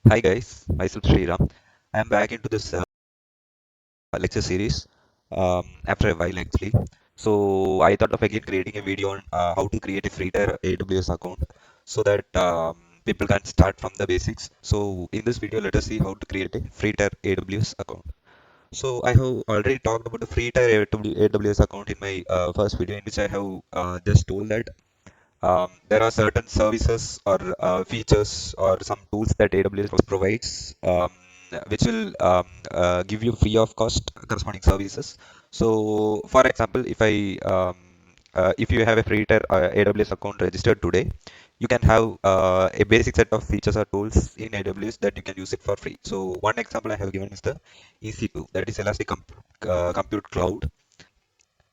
Hi guys, myself Sriram. I am back into this lecture series after a while actually. So I thought of again creating a video on how to create a free tier AWS account so that people can start from the basics. So in this video, let us see how to create a free tier AWS account. So I have already talked about the free tier AWS account in my first video, in which I have just told that there are certain services or features or some tools that AWS provides, which will give you free of cost corresponding services. So, for example, if you have a free tier AWS account registered today, you can have a basic set of features or tools in AWS that you can use it for free. So, one example I have given is the EC2, that is Compute Cloud.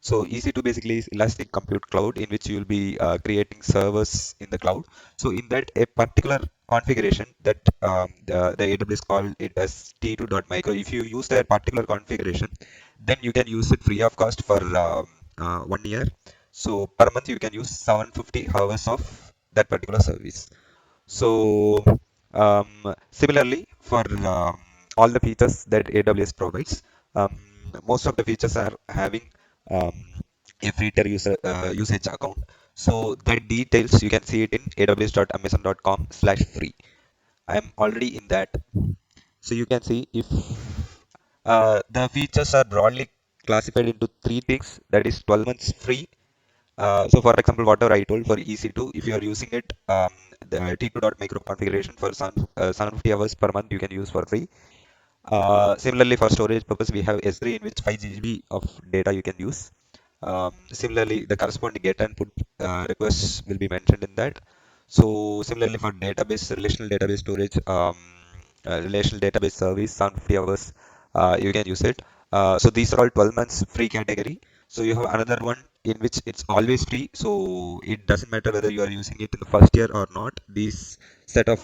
So EC2 basically is Elastic Compute Cloud, in which you will be creating servers in the cloud. So in that, a particular configuration that the AWS call it as T2.micro. If you use that particular configuration, then you can use it free of cost for 1 year. So per month you can use 750 hours of that particular service. So similarly for all the features that AWS provides, most of the features are having um, a free tier usage account. So that details you can see it in aws.amazon.com/free. I am already in that. So you can see if the features are broadly classified into three things. That is 12 months free. So for example, whatever I told for EC2, if you are using it, the T2.micro configuration for 750 hours per month, you can use for free. Similarly, for storage purpose, we have S3, in which 5 GB of data you can use. Similarly, the corresponding get and put requests will be mentioned in that. So similarly, for database, relational database service, 750 hours, you can use it. So these are all 12 months free category. So you have another one in which it's always free. So it doesn't matter whether you are using it in the first year or not. These set of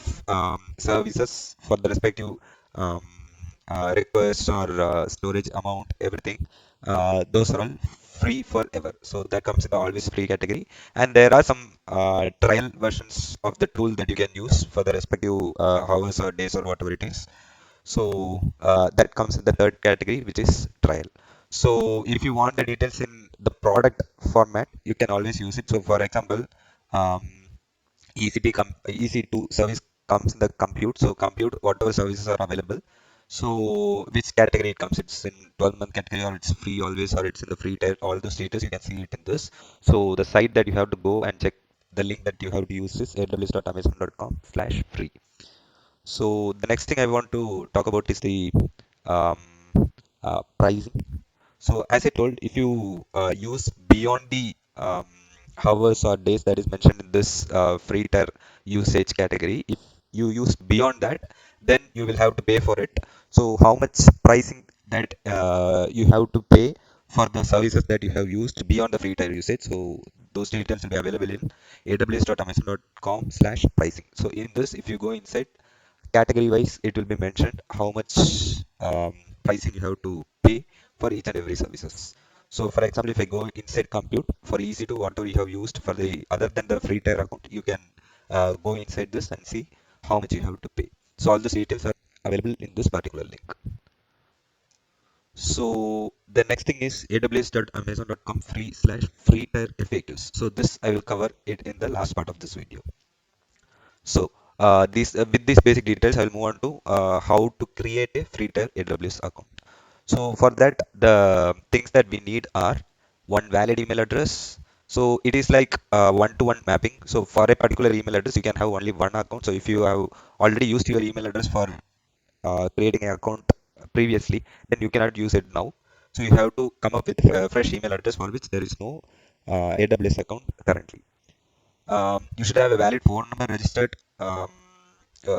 services for the respective um, requests or storage amount, everything, those are all free forever. So that comes in the always free category. And there are some trial versions of the tool that you can use for the respective hours or days or whatever it is. So that comes in the third category, which is trial. So if you want the details in the product format, you can always use it. So for example, um, EC2 service comes in the compute. So compute whatever services are available. So which category it comes? It's in 12-month category, or it's free always, or it's in the free tier. All the status you can see it in this. So the site that you have to go and check, the link that you have to use is aws.amazon.com/free. So the next thing I want to talk about is the um, pricing. So as I told, if you use beyond the hours or days that is mentioned in this free tier usage category, if you use beyond that, then you will have to pay for it. So how much pricing that you have to pay for the services that you have used beyond the free tier usage? So those details will be available in aws.amazon.com/pricing. So in this, if you go inside category wise, it will be mentioned how much pricing you have to pay for each and every services. So for example, if I go inside compute for EC2, whatever you have used for the other than the free tier account, you can go inside this and see how much you have to pay. So all the details are available in this particular link. So the next thing is aws.amazon.com free/free tier FAQs. So this I will cover it in the last part of this video. So with these basic details, I will move on to how to create a free tier AWS account. So for that, the things that we need are one valid email address. So it is like one-to-one mapping. So for a particular email address, you can have only one account. So if you have already used your email address for creating an account previously, then you cannot use it now. So you have to come up with a fresh email address for which there is no AWS account currently. You should have a valid phone number registered.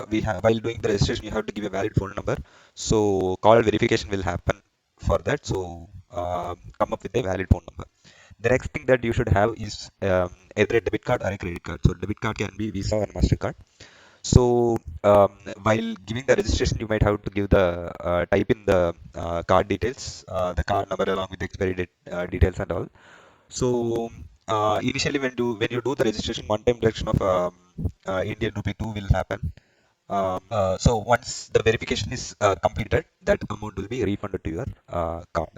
We have while doing the registration, you have to give a valid phone number. So call verification will happen for that. So come up with a valid phone number. The next thing that you should have is either a debit card or a credit card. So debit card can be Visa or Mastercard. So while giving the registration, you might have to give the type in the card details, the card number along with the expiry date details and all. So initially, when you do the registration, one-time deduction of Indian rupee 2 will happen. So once the verification is completed, that amount will be refunded to your card.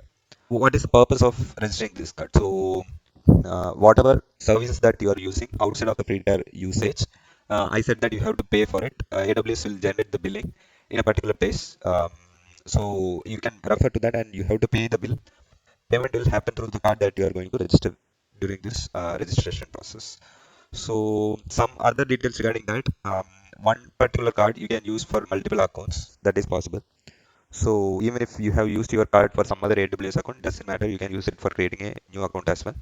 What is the purpose of registering this card? So whatever services that you are using outside of the printer usage, I said that you have to pay for it. AWS will generate the billing in a particular place. So you can refer to that and you have to pay the bill. Payment will happen through the card that you are going to register during this registration process. So some other details regarding that. One particular card you can use for multiple accounts. That is possible. So even if you have used your card for some other AWS account, doesn't matter. You can use it for creating a new account as well.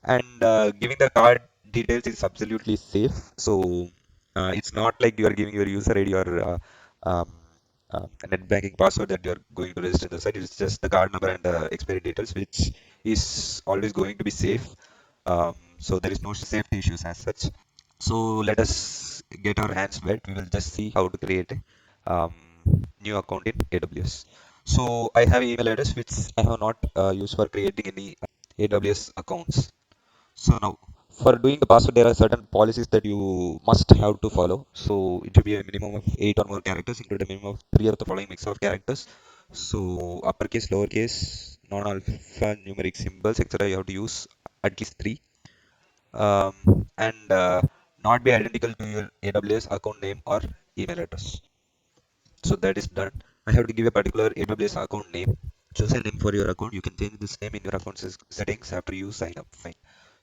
And giving the card details is absolutely safe. So it's not like you are giving your user ID or um, net banking password that you are going to register the site. It's just the card number and the expiry details, which is always going to be safe. So there is no safety issues as such. So let us get our hands wet. We will just see how to create a new account in AWS. So I have email address which I have not used for creating any AWS accounts. So now, for doing the password, there are certain policies that you must have to follow. So it should be a minimum of 8 or more characters, include a minimum of three of the following mix of characters. So uppercase, lowercase, non-alpha numeric symbols, etc. You have to use at least three, and not be identical to your AWS account name or email address. So that is done. I have to give a particular AWS account name. Choose a name for your account. You can change this name in your account settings after you sign up. Fine.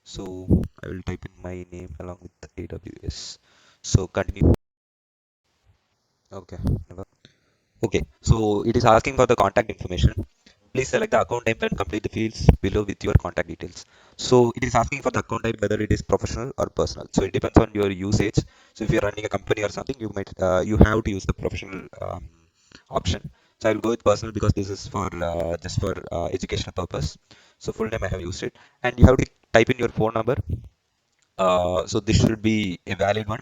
So I will type in my name along with AWS. So continue. Okay. Never. Okay. So it is asking for the contact information. Please select the account type and complete the fields below with your contact details. So it is asking for the account type whether it is professional or personal. So it depends on your usage. So if you're running a company or something, you have to use the professional option. So I will go with personal because this is for just for educational purpose. So full name I have used it, and you have to type in your phone number. So this should be a valid one,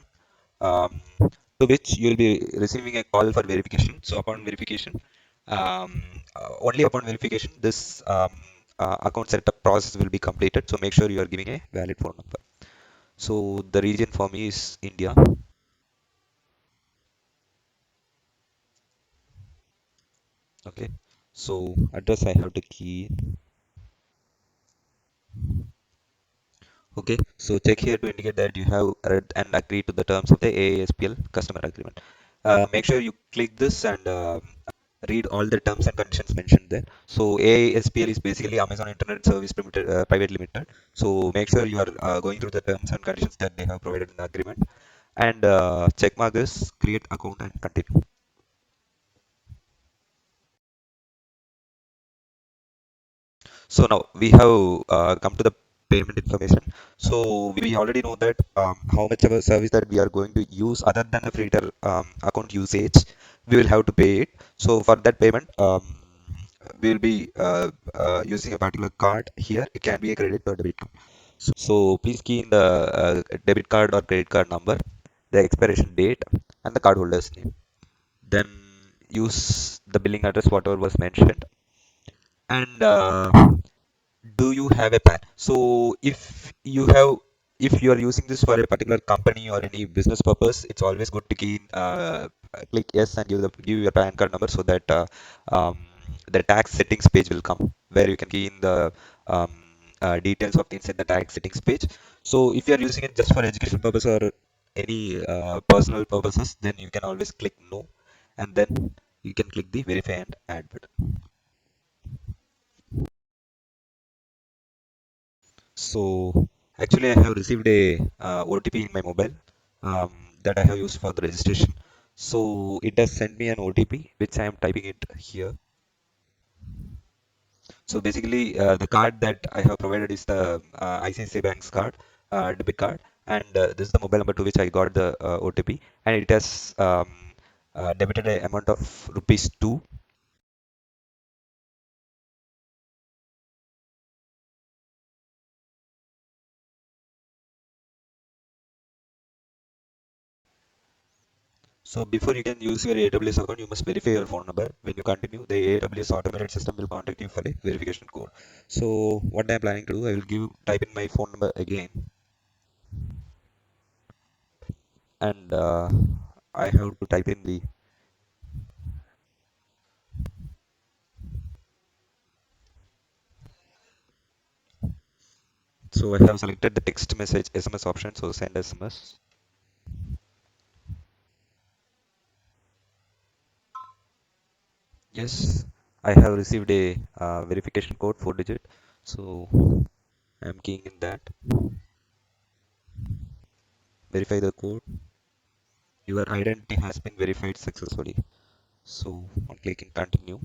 to which you will be receiving a call for verification. So upon verification, only upon verification, this account setup process will be completed. So make sure you are giving a valid phone number. So the region for me is India. Okay. So address I have to key. Okay, so check here to indicate that you have read and agreed to the terms of the AASPL customer agreement. Make sure you click this and read all the terms and conditions mentioned there. So AASPL is basically Amazon Internet Service Limited, Private Limited. So make sure you are going through the terms and conditions that they have provided in the agreement. And check mark this, create account and continue. So now we have come to the payment information. So we already know that how much of a service that we are going to use other than the Freeter account usage, we will have to pay it. So for that payment, we will be using a particular card here. It can be a credit or debit card. So please key in the debit card or credit card number, the expiration date, and the cardholder's name. Then use the billing address, whatever was mentioned, and do you have a plan? So if you are using this for a particular company or any business purpose, it's always good to key in, click yes and give your PAN card number so that um, the tax settings page will come where you can key in the um, details of inside the tax settings page. So if you are using it just for education purpose or any personal purposes, then you can always click no, and then you can click the verify and add button. So actually, I have received a OTP in my mobile um, that I have used for the registration. So it has sent me an OTP, which I am typing it here. So basically, the card that I have provided is the ICICI Bank's card, debit card, and this is the mobile number to which I got the OTP, and it has debited a amount of rupees 2. So before you can use your AWS account, you must verify your phone number. When you continue, the AWS automated system will contact you for a verification code. So what I'm planning to do, I will type in my phone number again, and I have to type in the, so I have selected the text message SMS option, so send SMS. Yes, I have received a verification code 4 digit, so I'm keying in that. Verify the code. Your identity has been verified successfully. So on clicking continue,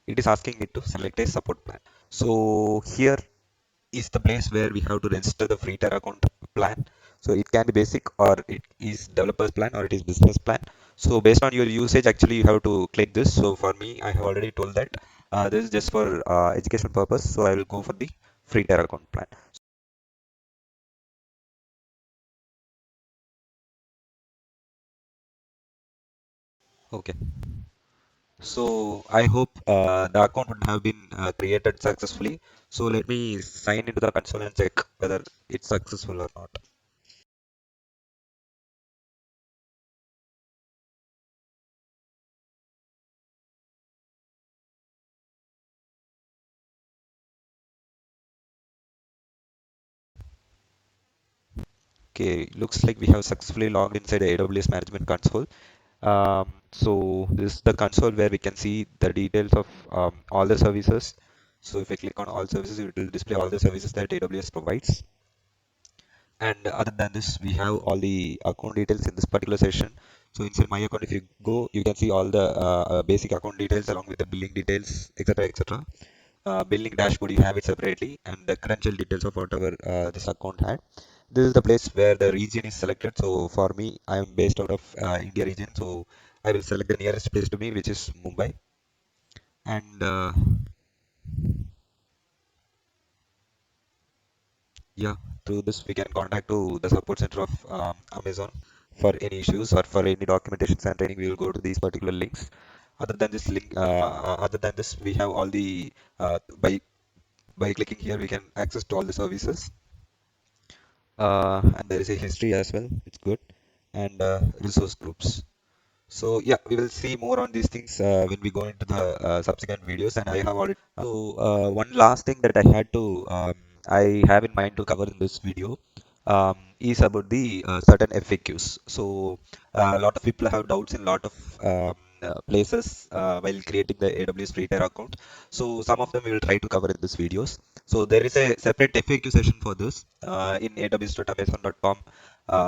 it is asking me to select a support plan. So here is the place where we have to register the free tier account plan. So it can be basic, or it is developer's plan, or it is business plan. So based on your usage, actually you have to click this. So for me, I have already told that this is just for education purpose. So I will go for the free tier account plan. Okay. So I hope the account would have been created successfully. So let me sign into the console and check whether it's successful or not. Okay, looks like we have successfully logged inside the AWS Management Console. So this is the console where we can see the details of all the services. So if I click on all services, it will display all the services that AWS provides. And other than this, we have all the account details in this particular session. So inside my account, if you go, you can see all the basic account details along with the billing details, etc., etc. Billing dashboard, you have it separately, and the credential details of whatever this account had. This is the place where the region is selected. So for me, I am based out of India region, so I will select the nearest place to me, which is Mumbai. And yeah, through this we can contact to the support center of Amazon for any issues or for any documentations and training. We will go to these particular links. Other than this link, other than this, we have all the by clicking here, we can access to all the services. And there is a history as well. It's good, and resource groups. So yeah, we will see more on these things when we go into the subsequent videos. And I have already. So one last thing that I have in mind to cover in this video is about the certain FAQs. So a lot of people have doubts in a lot of places while creating the AWS free tier account. So some of them we will try to cover in this videos. So there is a separate FAQ session for this in aws.amazon.com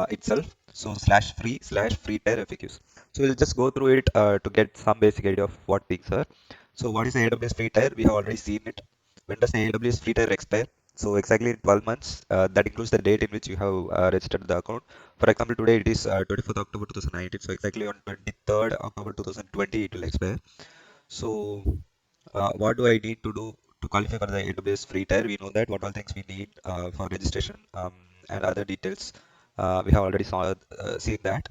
itself. So /free tier FAQs. So we'll just go through it to get some basic idea of what things are. So what is the AWS free tier? We have already seen it. When does the AWS free tier expire? So exactly in 12 months. That includes the date in which you have registered the account. For example, today it is 24th October 2019. So exactly on 23rd October 2020 it will expire. So what do I need to do to qualify for the AWS free tier? We know that what all things we need for registration and other details. We have already seen that.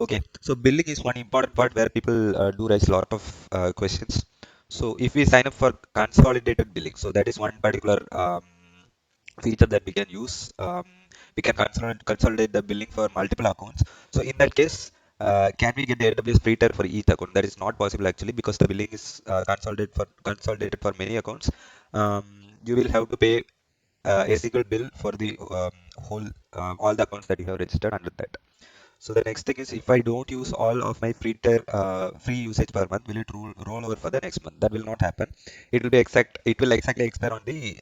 Okay, so billing is one important part where people do raise a lot of questions. So if we sign up for consolidated billing, so that is one particular feature that we can use. We can consolidate the billing for multiple accounts. So in that case, can we get the AWS free tier for each account? That is not possible actually because the billing is consolidated for many accounts. Um, you will have to pay a single bill for the whole all the accounts that you have registered under that. So the next thing is if I don't use all of my free usage per month, will it roll over for the next month? That will not happen. It will be exact. It will exactly expire on the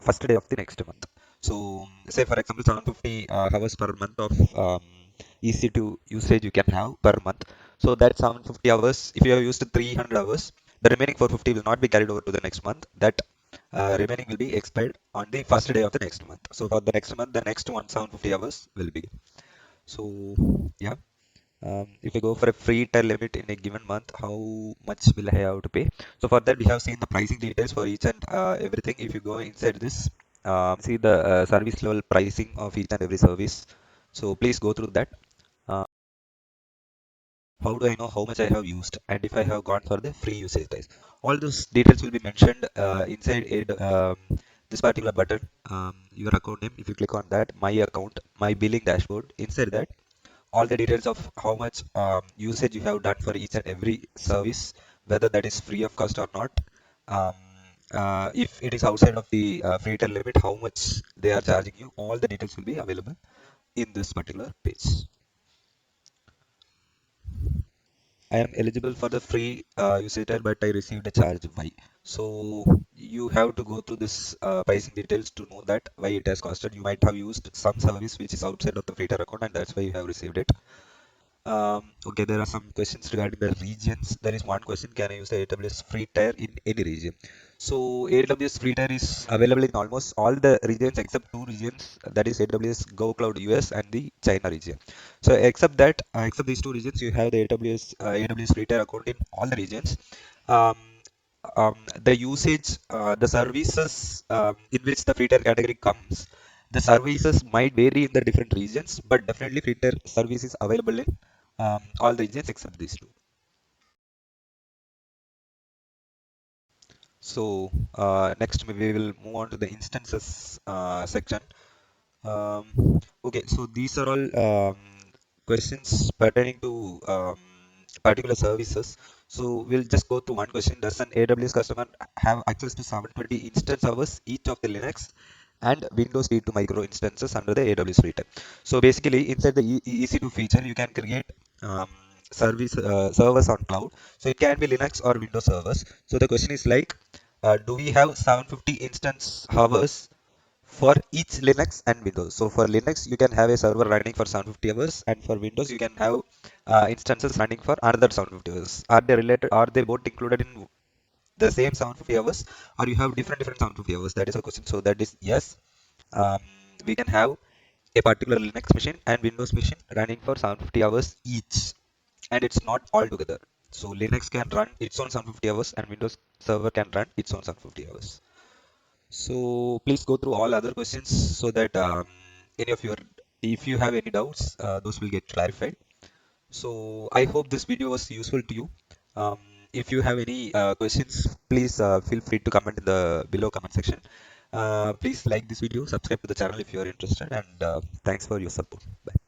first day of the next month. So say for example 750 hours per month of EC2 usage you can have per month. So that 750 hours, if you have used 300 hours, the remaining 450 will not be carried over to the next month. That remaining will be expired on the first day of the next month. So for the next month, the next one 750 hours will be. So yeah, if I go for a free tier limit in a given month, how much will I have to pay? So for that, we have seen the pricing details for each and everything. If you go inside this, see the service level pricing of each and every service. So please go through that. Uh, how do I know how much I have used and if I have gone for the free usage price? All those details will be mentioned inside this particular button. Your account name. If you click on that, my account, my billing dashboard. Inside that, all the details of how much usage you have done for each and every service, whether that is free of cost or not. Um, if it is outside of the free tier limit, how much they are charging you, all the details will be available in this particular page. I am eligible for the free usage tier, but I received a charge. Why? So you have to go through this pricing details to know that why it has costed. You might have used some service which is outside of the free tier account, and that's why you have received it. Okay, there are some questions regarding the regions. There is one question: can I use the AWS free tier in any region? So AWS free tier is available in almost all the regions except two regions. That is AWS Go Cloud US and the China region. So except these two regions, you have the AWS free tier account in all the regions. Um, the usage, the services in which the free tier category comes, the services might vary in the different regions, but definitely free tier service is available in all the regions except these two. So next we will move on to the instances section. Okay, so these are all questions pertaining to particular services. So we'll just go through one question. Does an AWS customer have access to 720 instance hours each of the Linux and Windows D2 micro instances under the AWS free tier? So basically, inside the EC2 feature, you can create um, servers on cloud. So it can be Linux or Windows servers. So the question is like, do we have 750 instance hours for each Linux and Windows? So for Linux, you can have a server running for 750 hours, and for Windows, you can have instances running for another 750 hours. Are they related? Are they both included in the same 750 hours, or you have different 750 hours? That is a question. So that is yes. Um, we can have a particular Linux machine and Windows machine running for 750 hours each, and it's not all together. So Linux can run its own 750 hours, and Windows server can run its own 750 hours. So please go through all other questions so that any of your, if you have any doubts, those will get clarified. So I hope this video was useful to you. Um, if you have any questions, please feel free to comment in the below comment section. Please like this video, subscribe to the channel if you are interested, and thanks for your support. Bye.